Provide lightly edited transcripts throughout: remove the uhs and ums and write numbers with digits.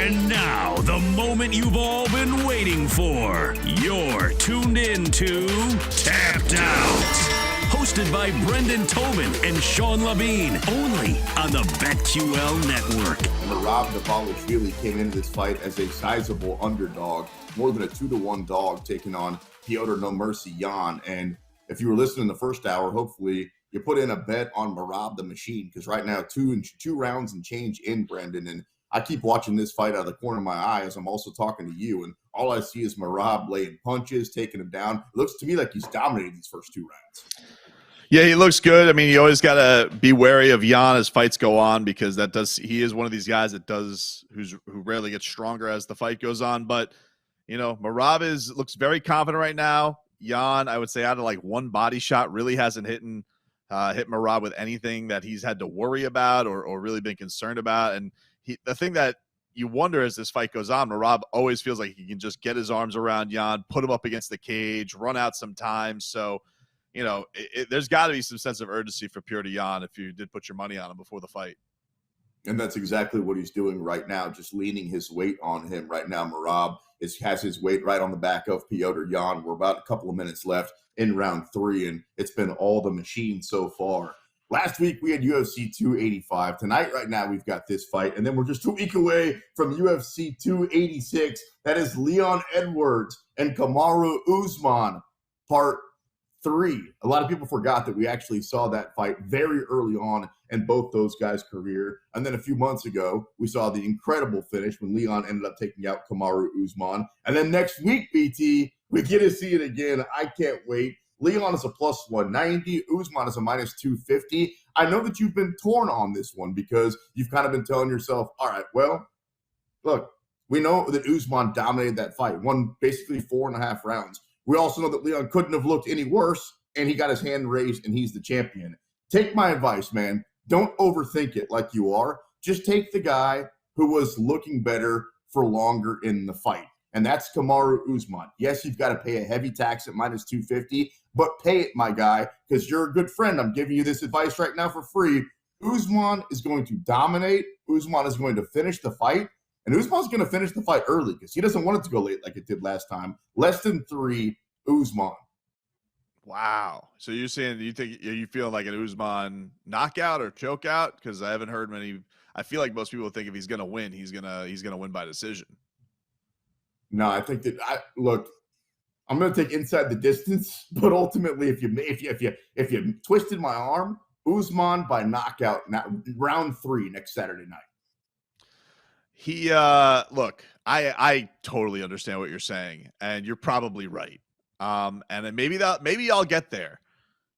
And now, the moment you've all been waiting for. You're tuned in to Tapped Out. Hosted by Brendan Tobin and Sean Levine. Only on the BetQL network. Merab Dvalishvili came into this fight as a sizable underdog. More than a 2-1 dog taking on Piotr No Mercy Jan. And if you were listening the first hour, hopefully you put in a bet on Merab the Machine. Because right now, two rounds and change in, Brendan. And I keep watching this fight out of the corner of my eye as I'm also talking to you, and all I see is Merab laying punches, taking him down. It looks to me like he's dominated these first 2 rounds. Yeah, he looks good. I mean, you always got to be wary of Jan as fights go on because he is one of these guys who rarely gets stronger as the fight goes on. But, Merab looks very confident right now. Jan, I would say out of like one body shot, really hasn't hit Merab with anything that he's had to worry about or really been concerned about. And the thing that you wonder as this fight goes on, Merab always feels like he can just get his arms around Jan, put him up against the cage, run out some time. So, there's got to be some sense of urgency for Piotr Jan if you did put your money on him before the fight. And that's exactly what he's doing right now, just leaning his weight on him right now. Merab has his weight right on the back of Piotr Jan. We're about a couple of minutes left in round 3, and it's been all the machine so far. Last week, we had UFC 285. Tonight, right now, we've got this fight. And then we're just 2 weeks away from UFC 286. That is Leon Edwards and Kamaru Usman, part 3. A lot of people forgot that we actually saw that fight very early on in both those guys' career. And then a few months ago, we saw the incredible finish when Leon ended up taking out Kamaru Usman. And then next week, BT, we get to see it again. I can't wait. Leon is a plus 190. Usman is a minus 250. I know that you've been torn on this one because you've kind of been telling yourself, all right, well, look, we know that Usman dominated that fight, won basically 4.5 rounds. We also know that Leon couldn't have looked any worse, and he got his hand raised, and he's the champion. Take my advice, man. Don't overthink it like you are. Just take the guy who was looking better for longer in the fight. And that's Kamaru Usman. Yes, you've got to pay a heavy tax at minus 250, but pay it, my guy, because you're a good friend. I'm giving you this advice right now for free. Usman is going to dominate. Usman is going to finish the fight. And Usman's going to finish the fight early because he doesn't want it to go late like it did last time. Less than 3, Usman. Wow. So you're saying you feel like an Usman knockout or choke out? Because I haven't heard many. I feel like most people think if he's going to win, he's gonna win by decision. No, I think that I'm going to take inside the distance, but ultimately, if you twisted my arm, Usman by knockout, round 3 next Saturday night. I totally understand what you're saying, and you're probably right. And then maybe I'll get there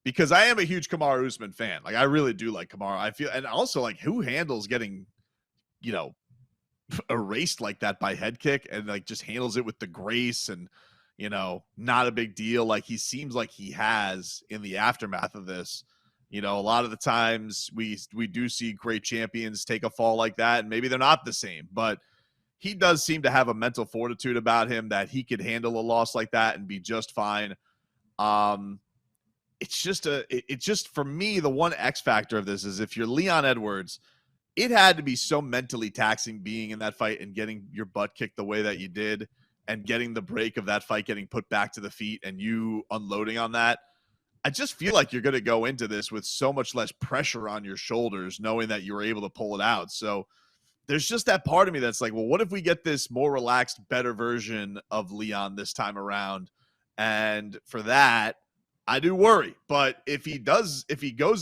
because I am a huge Kamaru Usman fan. Like I really do like Kamaru. I feel, and also like who handles getting, erased like that by head kick and like just handles it with the grace and not a big deal like he seems like he has in the aftermath of this. A lot of the times we do see great champions take a fall like that, and maybe they're not the same, but he does seem to have a mental fortitude about him that he could handle a loss like that and be just fine. It's just for me, the one X factor of this is if you're Leon Edwards, it had to be so mentally taxing being in that fight and getting your butt kicked the way that you did and getting the break of that fight, getting put back to the feet and you unloading on that. I just feel like you're going to go into this with so much less pressure on your shoulders, knowing that you were able to pull it out. So there's just that part of me that's like, well, what if we get this more relaxed, better version of Leon this time around? And for that, I do worry. But if he goes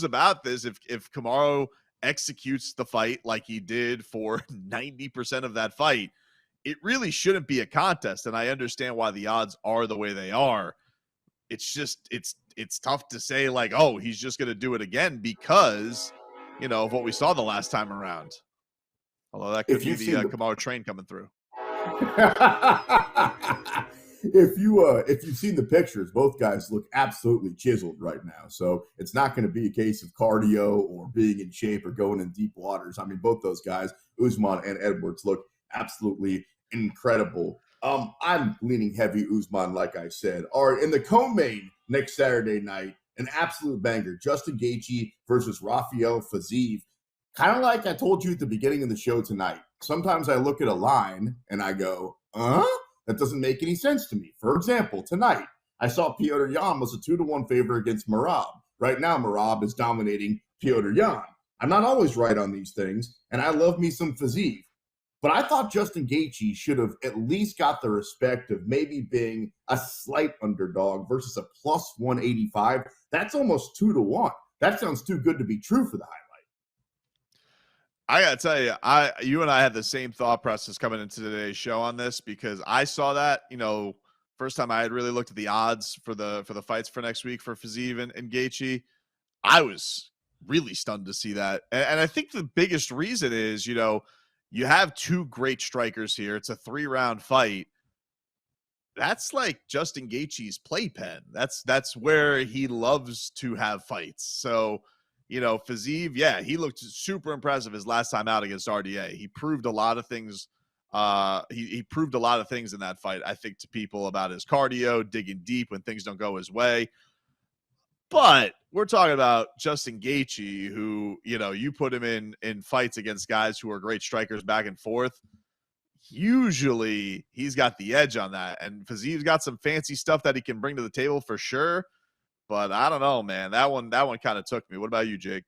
about this, if Kamaru executes the fight like he did for 90% of that fight, it really shouldn't be a contest. And I understand why the odds are the way they are. It's just, it's tough to say like, oh, he's just going to do it again because, of what we saw the last time around. Although that could be the Kamaru train coming through. If you've seen the pictures, both guys look absolutely chiseled right now. So it's not going to be a case of cardio or being in shape or going in deep waters. I mean, both those guys, Usman and Edwards, look absolutely incredible. I'm leaning heavy Usman, like I said. All right, in the co-main next Saturday night, an absolute banger. Justin Gaethje versus Rafael Fiziev. Kind of like I told you at the beginning of the show tonight. sometimes I look at a line and I go, that doesn't make any sense to me. For example, tonight, I saw Petr Yan was a 2-1 favorite against Merab. Right now, Merab is dominating Petr Yan. I'm not always right on these things, and I love me some Fiziev. But I thought Justin Gaethje should have at least got the respect of maybe being a slight underdog versus a plus 185. That's almost 2-1. That sounds too good to be true for the highlight. I gotta tell you, you and I had the same thought process coming into today's show on this, because I saw that, first time I had really looked at the odds for the fights for next week for Fiziev and Gaethje. I was really stunned to see that. And I think the biggest reason is, you have two great strikers here. It's a 3-round fight. That's like Justin Gaethje's playpen. That's where he loves to have fights. So, Fiziev, yeah, he looked super impressive his last time out against RDA. He proved a lot of things. He proved a lot of things in that fight, I think, to people about his cardio, digging deep when things don't go his way. But we're talking about Justin Gaethje, who, you put him in fights against guys who are great strikers back and forth. Usually he's got the edge on that. And Fiziev's got some fancy stuff that he can bring to the table for sure. But I don't know, man. That one kind of took me. What about you, Jake?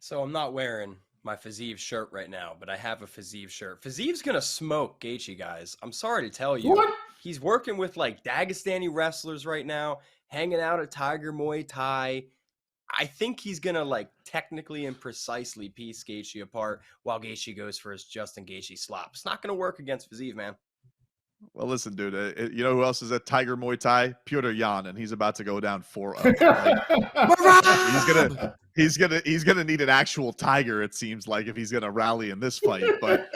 So I'm not wearing my Fiziev shirt right now, but I have a Fiziev shirt. Fiziev's going to smoke Gaethje, guys. I'm sorry to tell you. What? He's working with like Dagestani wrestlers right now, hanging out at Tiger Muay Thai. I think he's going to like technically and precisely piece Gaethje apart while Gaethje goes for his Justin Gaethje slop. It's not going to work against Fiziev, man. Well, listen, dude, you know who else is at Tiger Muay Thai? Petr Yan, and he's about to go down 4-0. He's gonna need an actual tiger, it seems like, if he's gonna rally in this fight. But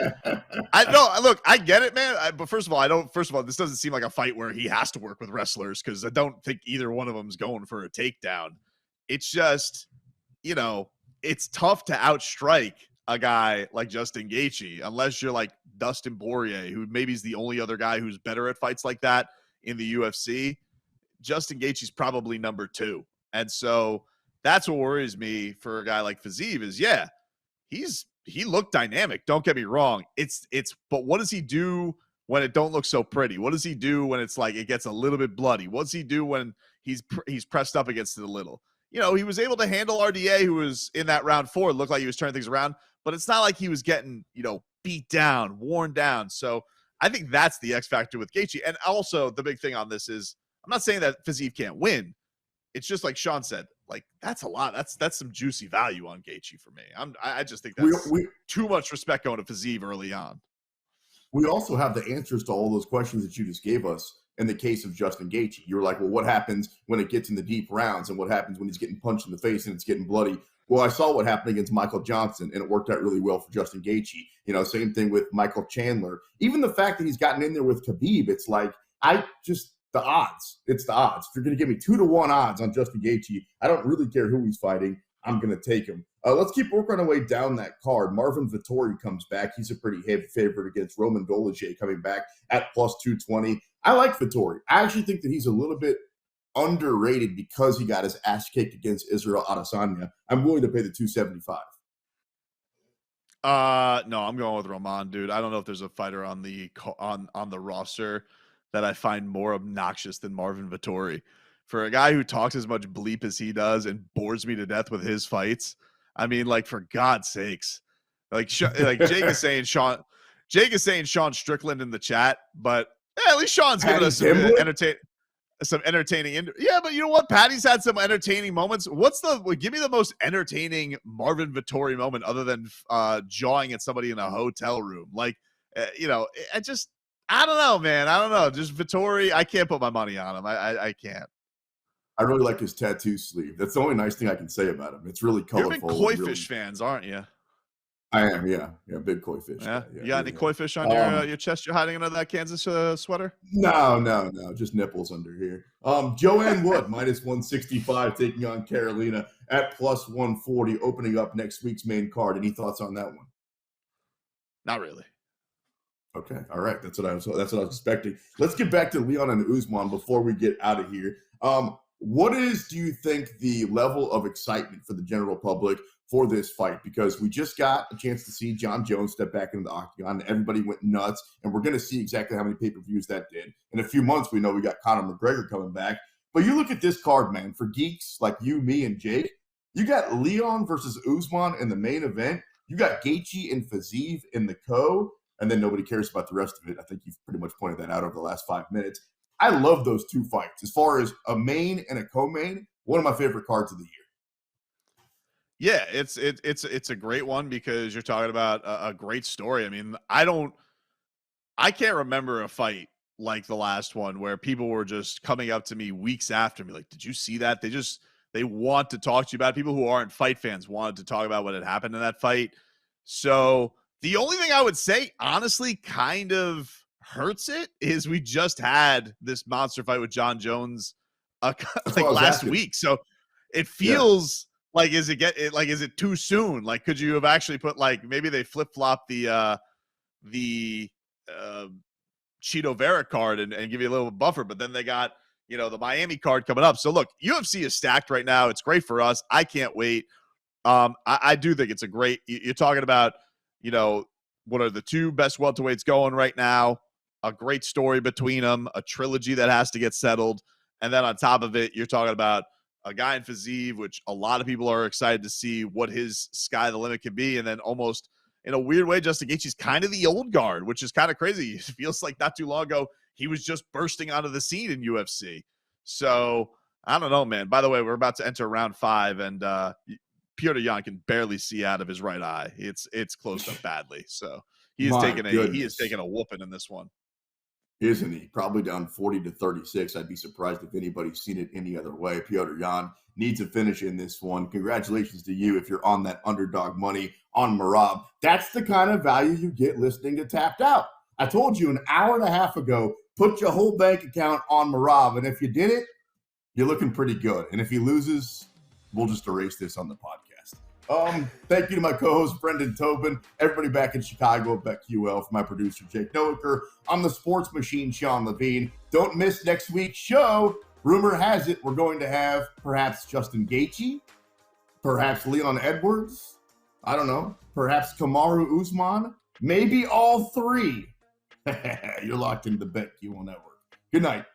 I get it, man. But first of all, this doesn't seem like a fight where he has to work with wrestlers, because I don't think either one of them's going for a takedown. It's just, it's tough to outstrike a guy like Justin Gaethje, unless you're like Dustin Poirier, who maybe is the only other guy who's better at fights like that in the UFC. Justin Gaethje's probably number 2. And so that's what worries me for a guy like Fiziev is, yeah, he looked dynamic. Don't get me wrong. But what does he do when it don't look so pretty? What does he do when it's like it gets a little bit bloody? What does he do when he's pressed up against it a little? He was able to handle RDA, who was in that round 4. It looked like he was turning things around, but it's not like he was getting, beat down, worn down. So I think that's the X factor with Gaethje. And also the big thing on this is, I'm not saying that Fiziev can't win. It's just like Sean said, like that's a lot. That's some juicy value on Gaethje for me. I just think that's too much respect going to Fiziev early on. We also have the answers to all those questions that you just gave us in the case of Justin Gaethje. You were like, well, what happens when it gets in the deep rounds, and what happens when he's getting punched in the face and it's getting bloody? Well, I saw what happened against Michael Johnson, and it worked out really well for Justin Gaethje. Same thing with Michael Chandler. Even the fact that he's gotten in there with Khabib, it's like, the odds. It's the odds. If you're going to give me 2-1 odds on Justin Gaethje, I don't really care who he's fighting. I'm going to take him. Let's keep working our way down that card. Marvin Vettori comes back. He's a pretty heavy favorite against Roman Dolidze, coming back at plus 220. I like Vettori. I actually think that he's a little bit underrated because he got his ass kicked against Israel Adesanya. I'm willing to pay the 275. No, I'm going with Roman, dude. I don't know if there's a fighter on the roster that I find more obnoxious than Marvin Vettori. For a guy who talks as much bleep as he does and bores me to death with his fights, I mean, like, for God's sakes, like Jake is saying Sean Strickland in the chat, but at least Sean's giving us some entertaining. Yeah, but you know what? Patty's had some entertaining moments. Give me the most entertaining Marvin Vettori moment other than jawing at somebody in a hotel room. Like, I don't know, man. I don't know. Just Vettori, I can't put my money on him. I can't. I really like his tattoo sleeve. That's the only nice thing I can say about him. It's really colorful. You're big koi fish fans, aren't you? I am, yeah. Yeah, big koi fish. Yeah. You got any koi fish on your chest you're hiding under that Kansas sweater? No. Just nipples under here. Joanne Wood, minus 165, taking on Carolina at plus 140, opening up next week's main card. Any thoughts on that one? Not really. Okay, all right. That's what I was expecting. Let's get back to Leon and Usman before we get out of here. Do you think, the level of excitement for the general public for this fight because we just got a chance to see John Jones step back into the octagon. Everybody went nuts, and we're going to see exactly how many pay-per-views that did. In a few months, we know we got Conor McGregor coming back. But you look at this card, man, for geeks like you, me, and Jake, you got Leon versus Usman in the main event. You got Gaethje and Fiziev in the co, and then nobody cares about the rest of it. I think you've pretty much pointed that out over the last 5 minutes. I love those two fights. As far as a main and a co-main, one of my favorite cards of the year. Yeah, it's a great one because you're talking about a great story. I mean, I can't remember a fight like the last one where people were just coming up to me weeks after me like, did you see that? They want to talk to you about it. People who aren't fight fans wanted to talk about what had happened in that fight. So the only thing I would say, honestly, kind of hurts it is we just had this monster fight with John Jones like last week. So it feels like, is it too soon? Like, could you have actually put like, maybe they flip-flop the Cheeto Vera card and give you a little buffer, but then they got, the Miami card coming up. So look, UFC is stacked right now. It's great for us. I can't wait. I do think it's a great, you're talking about, what are the two best welterweights going right now? A great story between them, a trilogy that has to get settled. And then on top of it, you're talking about a guy in Fiziev, which a lot of people are excited to see what his sky the limit can be. And then almost in a weird way, Justin Gaethje's kind of the old guard, which is kind of crazy. It feels like not too long ago, he was just bursting onto the scene in UFC. So I don't know, man. By the way, we're about to enter round 5, and Petr Yan can barely see out of his right eye. It's closed up badly. So he is taking a whooping in this one. Isn't he? Probably down 40-36. I'd be surprised if anybody's seen it any other way. Petr Yan needs a finish in this one. Congratulations to you if you're on that underdog money on Merab. That's the kind of value you get listening to Tapped Out. I told you an hour and a half ago, put your whole bank account on Merab, and if you did it, you're looking pretty good. And if he loses, we'll just erase this on the podcast. Thank you to my co-host, Brendan Tobin, everybody back in Chicago at BetQL, for my producer, Jake Noaker. I'm the sports machine, Sean Levine. Don't miss next week's show. Rumor has it we're going to have perhaps Justin Gaethje, perhaps Leon Edwards, I don't know, perhaps Kamaru Usman, maybe all three. You're locked into the BetQL network. Good night.